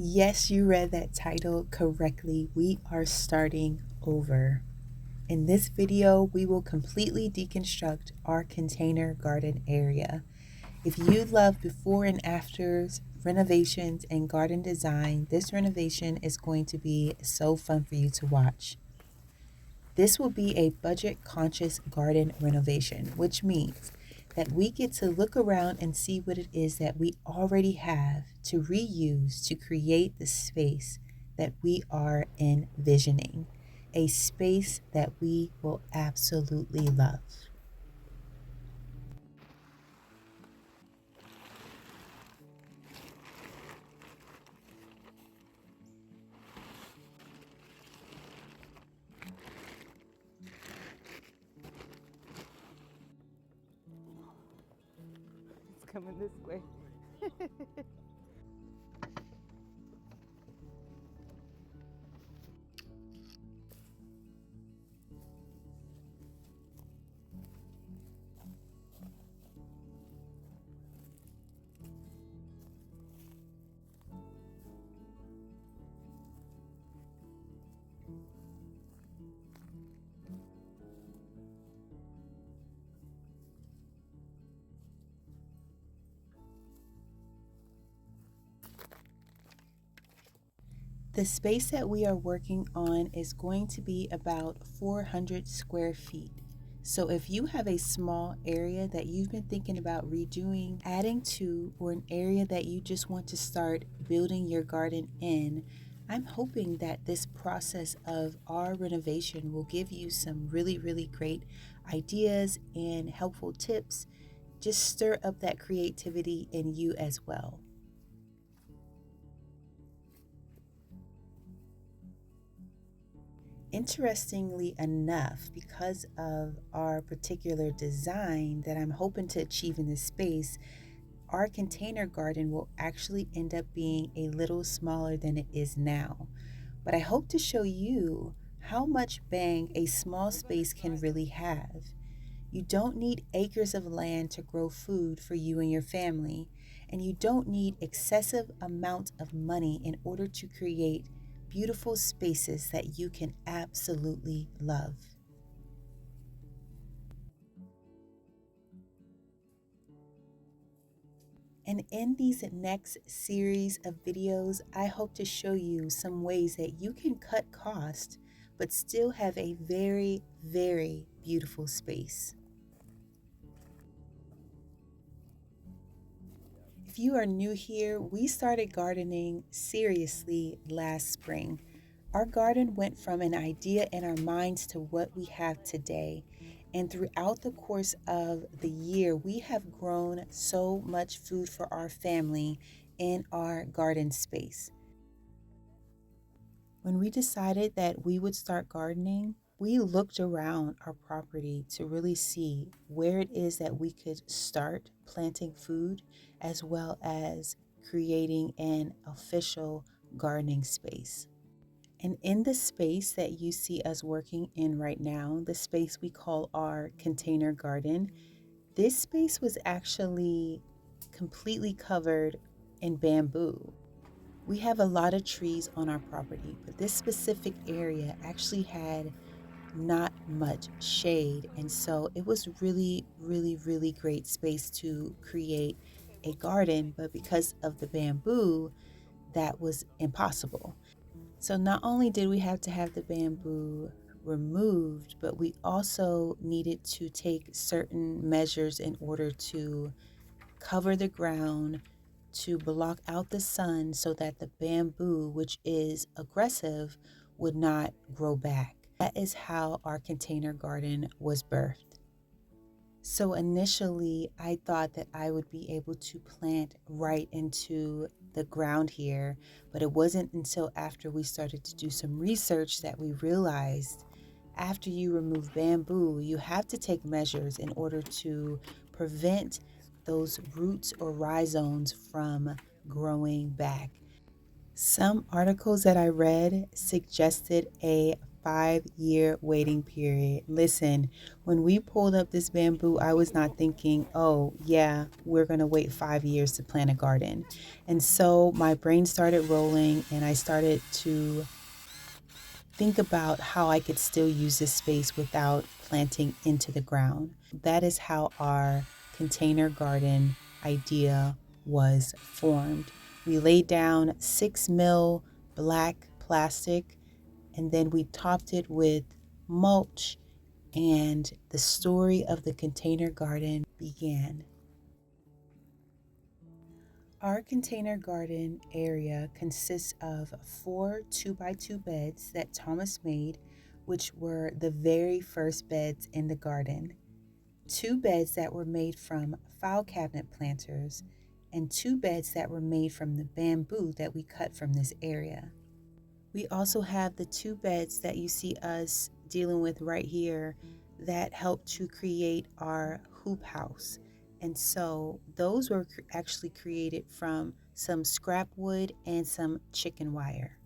Yes, you read that title correctly. We are starting over. In this video, we will completely deconstruct our container garden area. If you love before and afters, renovations, and garden design, this renovation is going to be so fun for you to watch. This will be a budget conscious garden renovation, which means that we get to look around and see what it is that we already have to reuse to create the space that we are envisioning, a space that we will absolutely love. It's coming this way. The space that we are working on is going to be about 400 square feet. So if you have a small area that you've been thinking about redoing, adding to, or an area that you just want to start building your garden in, I'm hoping that this process of our renovation will give you some really great ideas and helpful tips. Just stir up that creativity in you as well. Interestingly enough, because of our particular design that I'm hoping to achieve in this space, our container garden will actually end up being a little smaller than it is now. But I hope to show you how much bang a small space can really have. You don't need acres of land to grow food for you and your family, and you don't need excessive amounts of money in order to create beautiful spaces that you can absolutely love. And in these next series of videos, I hope to show you some ways that you can cut cost but still have a very beautiful space. If you are new here, we started gardening seriously last spring. Our garden went from an idea in our minds to what we have today. And throughout the course of the year, we have grown so much food for our family in our garden space. When we decided that we would start gardening, we looked around our property to really see where it is that we could start planting food as well as creating an official gardening space. And in the space that you see us working in right now, the space we call our container garden, this space was actually completely covered in bamboo. We have a lot of trees on our property, but this specific area actually had not much shade. And so it was really great space to create a garden. But because of the bamboo, that was impossible. So not only did we have to have the bamboo removed, but we also needed to take certain measures in order to cover the ground, to block out the sun so that the bamboo, which is aggressive, would not grow back. That is how our container garden was birthed. So initially, I thought that I would be able to plant right into the ground here, but it wasn't until after we started to do some research that we realized after you remove bamboo, you have to take measures in order to prevent those roots or rhizomes from growing back. Some articles that I read suggested a 5-year waiting period. Listen, when we pulled up this bamboo, I was not thinking, oh, yeah, we're going to wait 5 years to plant a garden. And so my brain started rolling and I started to think about how I could still use this space without planting into the ground. That is how our container garden idea was formed. We laid down 6 mil black plastic and then we topped it with mulch, and the story of the container garden began. Our container garden area consists of 4 2x2 beds that Thomas made, which were the very first beds in the garden, 2 beds that were made from file cabinet planters, and 2 beds that were made from the bamboo that we cut from this area. We also have the 2 beds that you see us dealing with right here that help to create our hoop house. And so those were actually created from some scrap wood and some chicken wire.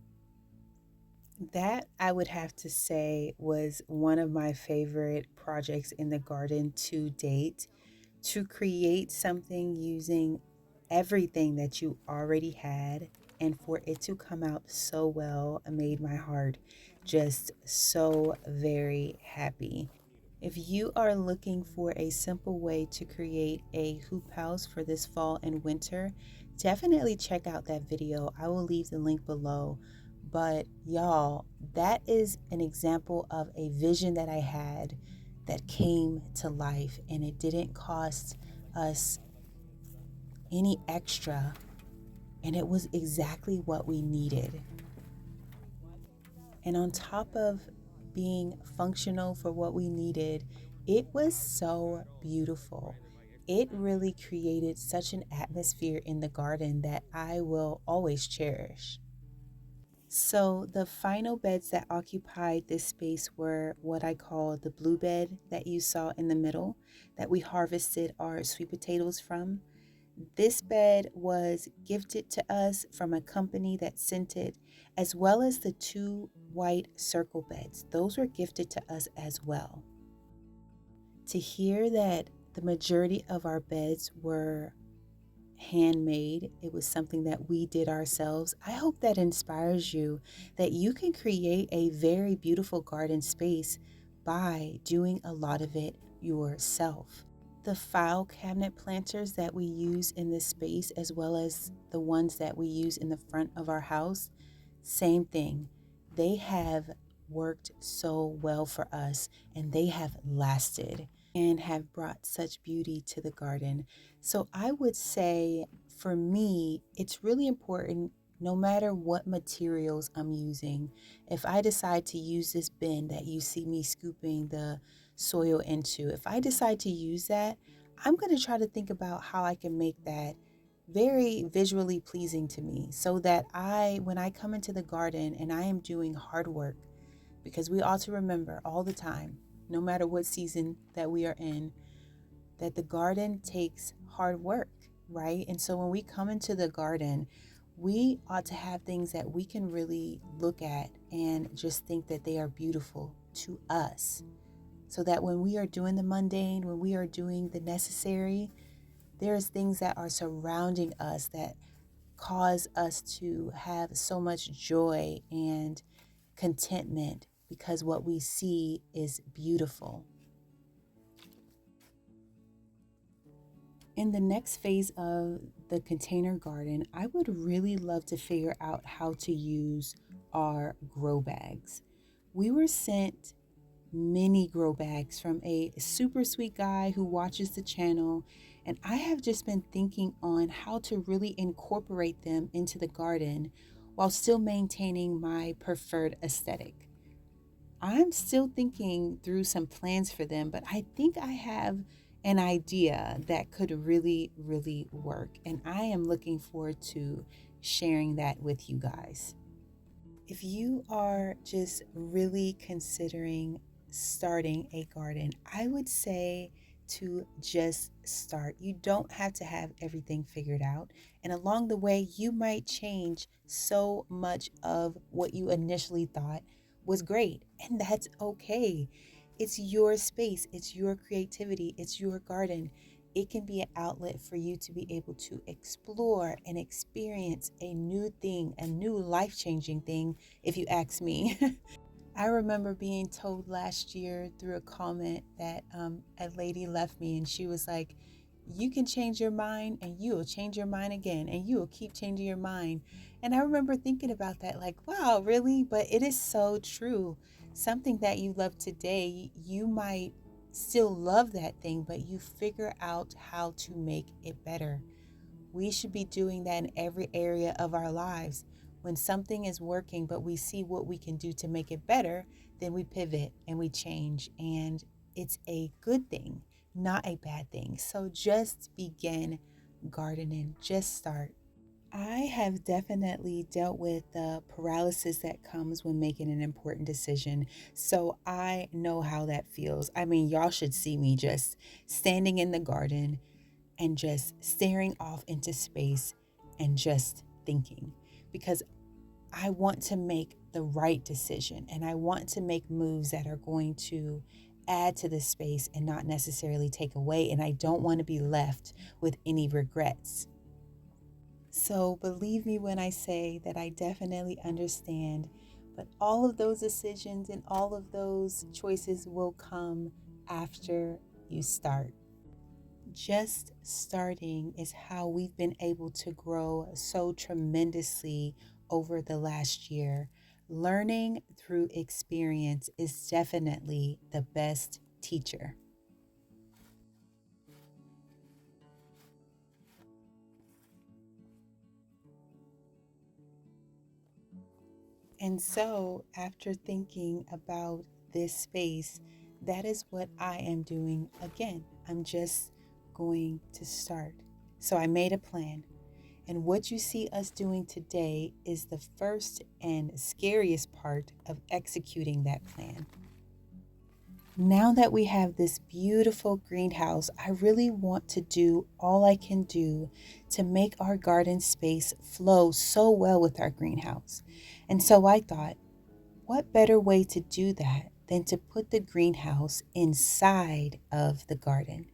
That, I would have to say, was one of my favorite projects in the garden to date. To create something using everything that you already had and for it to come out so well made my heart just so very happy. If you are looking for a simple way to create a hoop house for this fall and winter, definitely check out that video. I will leave the link below. But y'all, that is an example of a vision that I had that came to life, and it didn't cost us any extra, and it was exactly what we needed. And on top of being functional for what we needed, it was so beautiful. It really created such an atmosphere in the garden that I will always cherish. So the final beds that occupied this space were what I call the blue bed that you saw in the middle that we harvested our sweet potatoes from. This bed was gifted to us from a company that sent it, as well as the 2 white circle beds. Those were gifted to us as well. To hear that the majority of our beds were handmade, it was something that we did ourselves. I hope that inspires you that you can create a very beautiful garden space by doing a lot of it yourself. The file cabinet planters that we use in this space, as well as the ones that we use in the front of our house, same thing. They have worked so well for us and they have lasted and have brought such beauty to the garden. So I would say for me, it's really important no matter what materials I'm using. If I decide to use this bin that you see me scooping the soil into, if I decide to use that, I'm going to try to think about how I can make that very visually pleasing to me so that when I come into the garden and I am doing hard work, because we ought to remember all the time, no matter what season that we are in, that the garden takes hard work, right? And so when we come into the garden, we ought to have things that we can really look at and just think that they are beautiful to us. So that when we are doing the mundane, when we are doing the necessary, there's things that are surrounding us that cause us to have so much joy and contentment because what we see is beautiful. In the next phase of the container garden, I would really love to figure out how to use our grow bags. We were sent mini grow bags from a super sweet guy who watches the channel, and I have just been thinking on how to really incorporate them into the garden while still maintaining my preferred aesthetic. I'm still thinking through some plans for them, but I think I have an idea that could really, really work, and I am looking forward to sharing that with you guys. If you are just really considering starting a garden, I would say to just start. You don't have to have everything figured out. And along the way, you might change so much of what you initially thought was great, and that's okay. It's your space, it's your creativity, it's your garden. It can be an outlet for you to be able to explore and experience a new thing, a new life-changing thing, if you ask me. I remember being told last year through a comment that a lady left me, and she was like, you can change your mind and you will change your mind again and you will keep changing your mind. And I remember thinking about that, like, wow, really? But it is so true. Something that you love today, you might still love that thing, but you figure out how to make it better. We should be doing that in every area of our lives. When something is working, but we see what we can do to make it better, then we pivot and we change. And it's a good thing, not a bad thing. So just begin gardening, just start. I have definitely dealt with the paralysis that comes when making an important decision. So I know how that feels. I mean, y'all should see me just standing in the garden and just staring off into space and just thinking, because I want to make the right decision and I want to make moves that are going to add to the space and not necessarily take away. And I don't want to be left with any regrets. So believe me when I say that I definitely understand, but all of those decisions and all of those choices will come after you start. Just starting is how we've been able to grow so tremendously over the last year. Learning through experience is definitely the best teacher. And so, after thinking about this space, that is what I am doing again. I'm just going to start. So, I made a plan. And what you see us doing today is the first and scariest part of executing that plan. Now that we have this beautiful greenhouse, I really want to do all I can do to make our garden space flow so well with our greenhouse. And so I thought, what better way to do that than to put the greenhouse inside of the garden?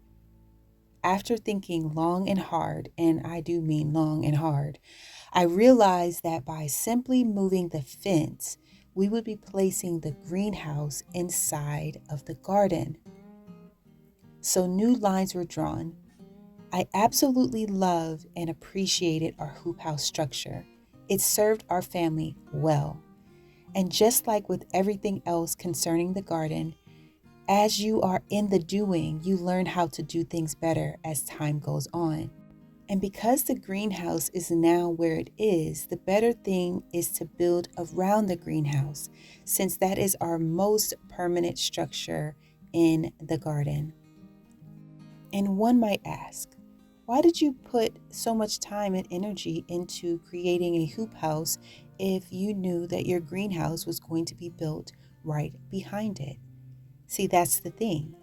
After thinking long and hard, and I do mean long and hard, I realized that by simply moving the fence, we would be placing the greenhouse inside of the garden. So new lines were drawn. I absolutely love and appreciated our hoop house structure. It served our family well. And just like with everything else concerning the garden, as you are in the doing, you learn how to do things better as time goes on. And because the greenhouse is now where it is, the better thing is to build around the greenhouse, since that is our most permanent structure in the garden. And one might ask, why did you put so much time and energy into creating a hoop house if you knew that your greenhouse was going to be built right behind it? See, that's the thing.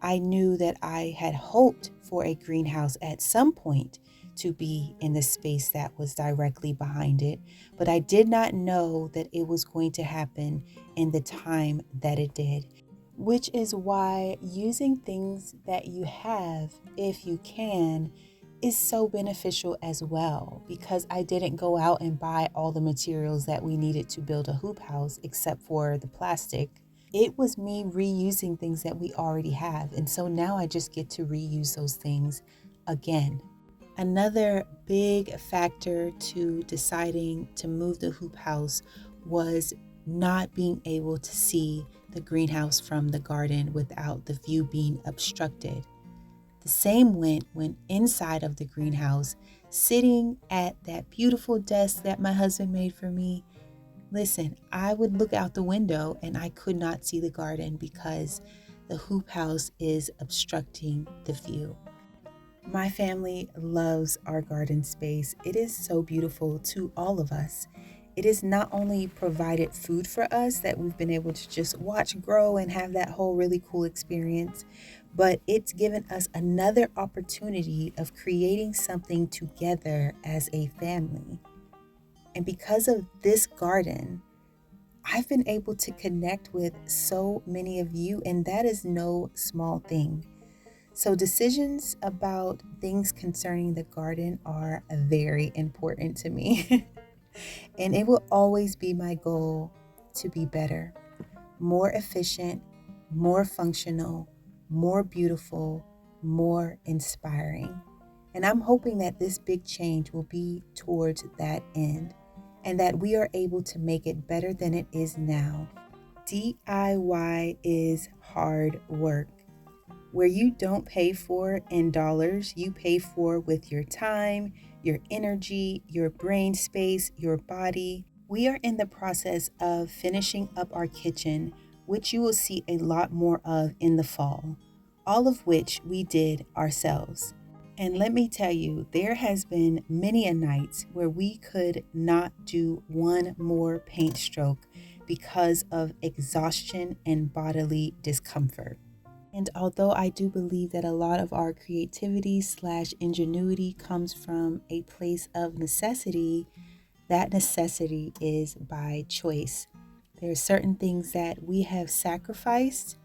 I knew that I had hoped for a greenhouse at some point to be in the space that was directly behind it, but I did not know that it was going to happen in the time that it did. Which is why using things that you have, if you can, is so beneficial as well, because I didn't go out and buy all the materials that we needed to build a hoop house except for the plastic. It was me reusing things that we already have. And so now I just get to reuse those things again. Another big factor to deciding to move the hoop house was not being able to see the greenhouse from the garden without the view being obstructed. The same went when inside of the greenhouse, sitting at that beautiful desk that my husband made for me. Listen, I would look out the window and I could not see the garden because the hoop house is obstructing the view. My family loves our garden space. It is so beautiful to all of us. It has not only provided food for us that we've been able to just watch grow and have that whole really cool experience, but it's given us another opportunity of creating something together as a family. And because of this garden, I've been able to connect with so many of you, and that is no small thing. So decisions about things concerning the garden are very important to me. And it will always be my goal to be better, more efficient, more functional, more beautiful, more inspiring. And I'm hoping that this big change will be towards that end and that we are able to make it better than it is now. DIY is hard work. Where you don't pay for in dollars, you pay for with your time, your energy, your brain space, your body. We are in the process of finishing up our kitchen, which you will see a lot more of in the fall, all of which we did ourselves. And let me tell you, there has been many a nights where we could not do one more paint stroke because of exhaustion and bodily discomfort. And although I do believe that a lot of our creativity / ingenuity comes from a place of necessity, that necessity is by choice. There are certain things that we have sacrificed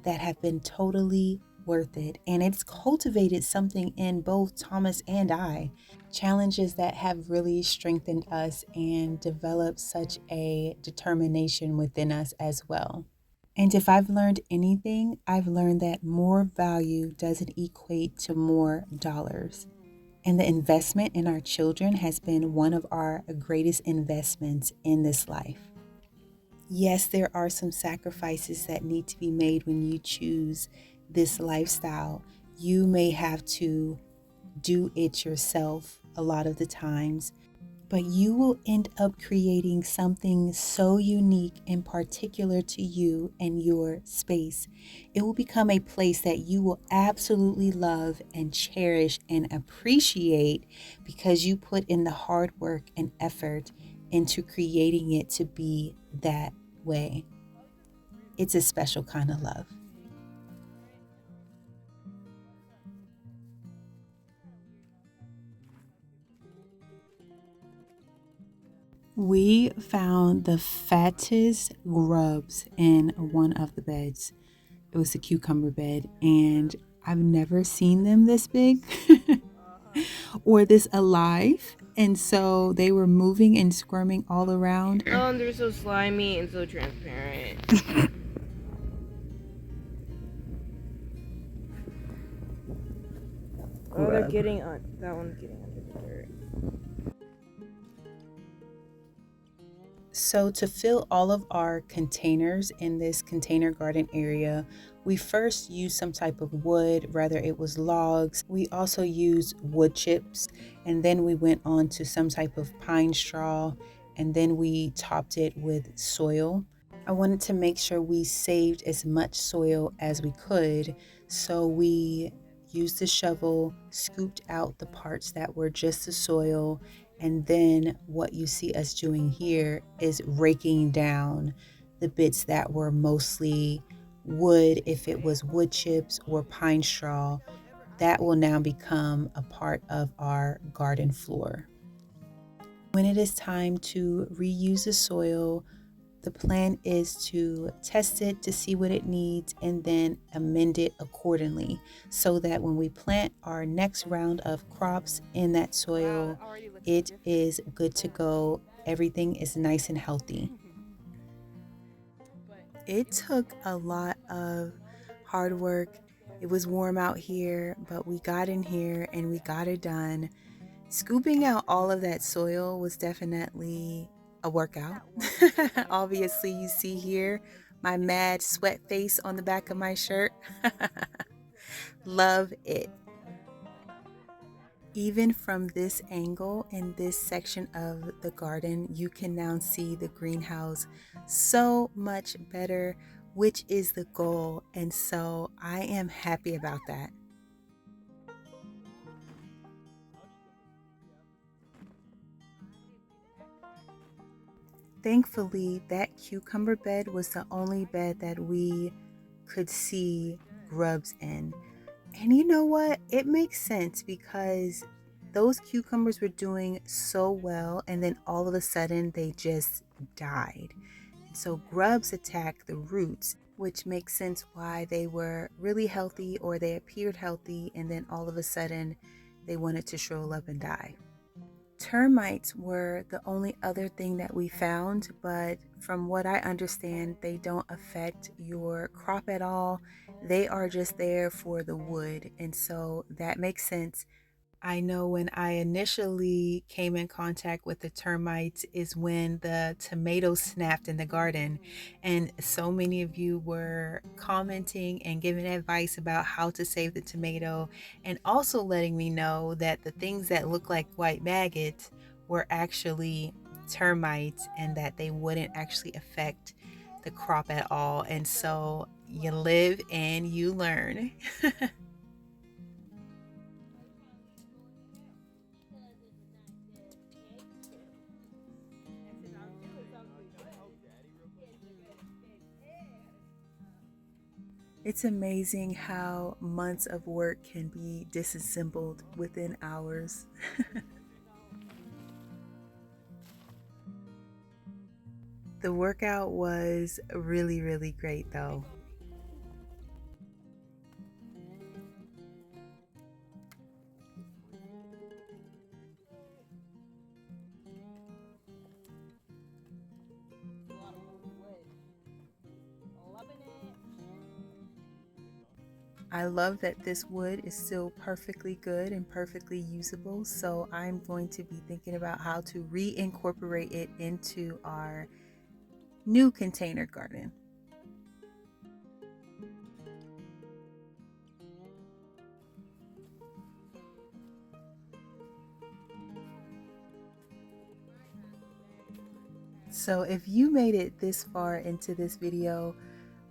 that have been totally worth it. And it's cultivated something in both Thomas and I. Challenges that have really strengthened us and developed such a determination within us as well. And if I've learned anything, I've learned that more value doesn't equate to more dollars. And the investment in our children has been one of our greatest investments in this life. Yes, there are some sacrifices that need to be made when you choose this lifestyle. You may have to do it yourself a lot of the times, but you will end up creating something so unique and particular to you and your space. It will become a place that you will absolutely love and cherish and appreciate because you put in the hard work and effort into creating it to be that way. It's a special kind of love. We found the fattest grubs in one of the beds. It was a cucumber bed, and I've never seen them this big or this alive. And so they were moving and squirming all around. Oh, and they're so slimy and so transparent. Oh, they're getting on. That one's getting under the dirt. So to fill all of our containers in this container garden area, we first used some type of wood, rather it was logs. We also used wood chips, and then we went on to some type of pine straw, and then we topped it with soil. I wanted to make sure we saved as much soil as we could, so we used the shovel, scooped out the parts that were just the soil, and then what you see us doing here is raking down the bits that were mostly wood. If it was wood chips or pine straw, that will now become a part of our garden floor. When it is time to reuse the soil, the plan is to test it to see what it needs and then amend it accordingly so that when we plant our next round of crops in that soil, it is good to go. Everything is nice and healthy. It took a lot of hard work. It was warm out here, but we got in here and we got it done. Scooping out all of that soil was definitely a workout. Obviously, you see here my mad sweat face on the back of my shirt. Love it. Even from this angle in this section of the garden, you can now see the greenhouse so much better, which is the goal. And so I am happy about that. Thankfully, that cucumber bed was the only bed that we could see grubs in. And you know what? It makes sense because those cucumbers were doing so well, and then all of a sudden they just died. So grubs attack the roots, which makes sense why they were really healthy, or they appeared healthy, and then all of a sudden they wanted to shrivel up and die. Termites were the only other thing that we found, but from what I understand, they don't affect your crop at all. They are just there for the wood, and so that makes sense. I know when I initially came in contact with the termites is when the tomatoes snapped in the garden. And so many of you were commenting and giving advice about how to save the tomato, and also letting me know that the things that look like white maggots were actually termites and that they wouldn't actually affect the crop at all. And so you live and you learn. It's amazing how months of work can be disassembled within hours. The workout was really, really great though. I love that this wood is still perfectly good and perfectly usable, so I'm going to be thinking about how to reincorporate it into our new container garden. So if you made it this far into this video,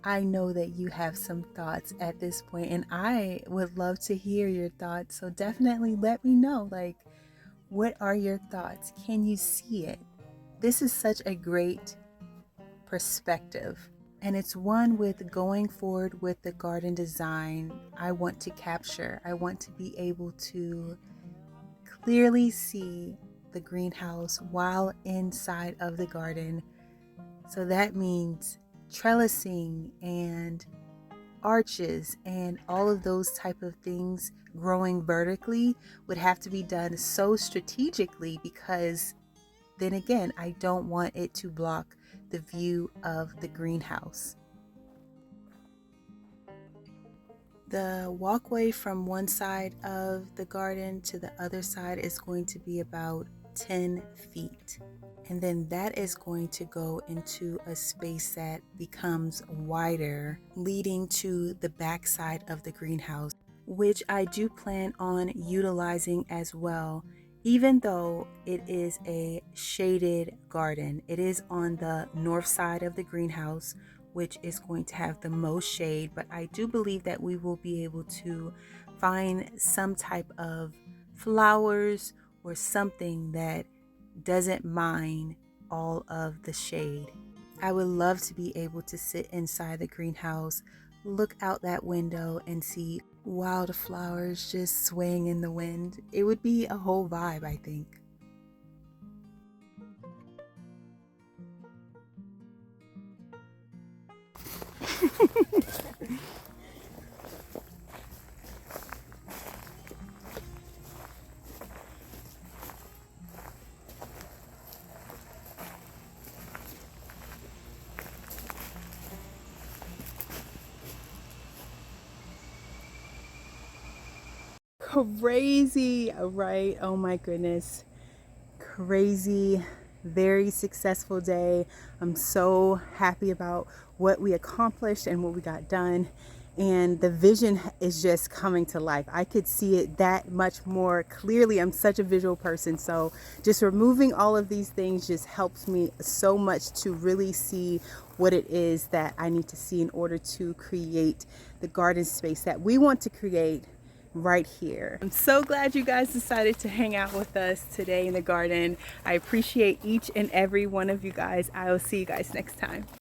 I know that you have some thoughts at this point, and I would love to hear your thoughts. So definitely let me know, like, what are your thoughts? Can you see it? This is such a great perspective, and it's one with going forward with the garden design I want to capture. I want to be able to clearly see the greenhouse while inside of the garden. So that means trellising and arches and all of those type of things growing vertically would have to be done so strategically, because then again, I don't want it to block the view of the greenhouse. The walkway from one side of the garden to the other side is going to be about 10 feet. And then that is going to go into a space that becomes wider, leading to the back side of the greenhouse, which I do plan on utilizing as well. Even though it is a shaded garden, it is on the north side of the greenhouse, which is going to have the most shade, but I do believe that we will be able to find some type of flowers or something that doesn't mind all of the shade. I would love to be able to sit inside the greenhouse, look out that window, and see wildflowers just swaying in the wind. It would be a whole vibe, I think. Crazy, right? Oh my goodness. Crazy, very successful day. I'm so happy about what we accomplished and what we got done. And the vision is just coming to life. I could see it that much more clearly. I'm such a visual person. So just removing all of these things just helps me so much to really see what it is that I need to see in order to create the garden space that we want to create right here. I'm so glad you guys decided to hang out with us today in the garden. I appreciate each and every one of you guys. I will see you guys next time.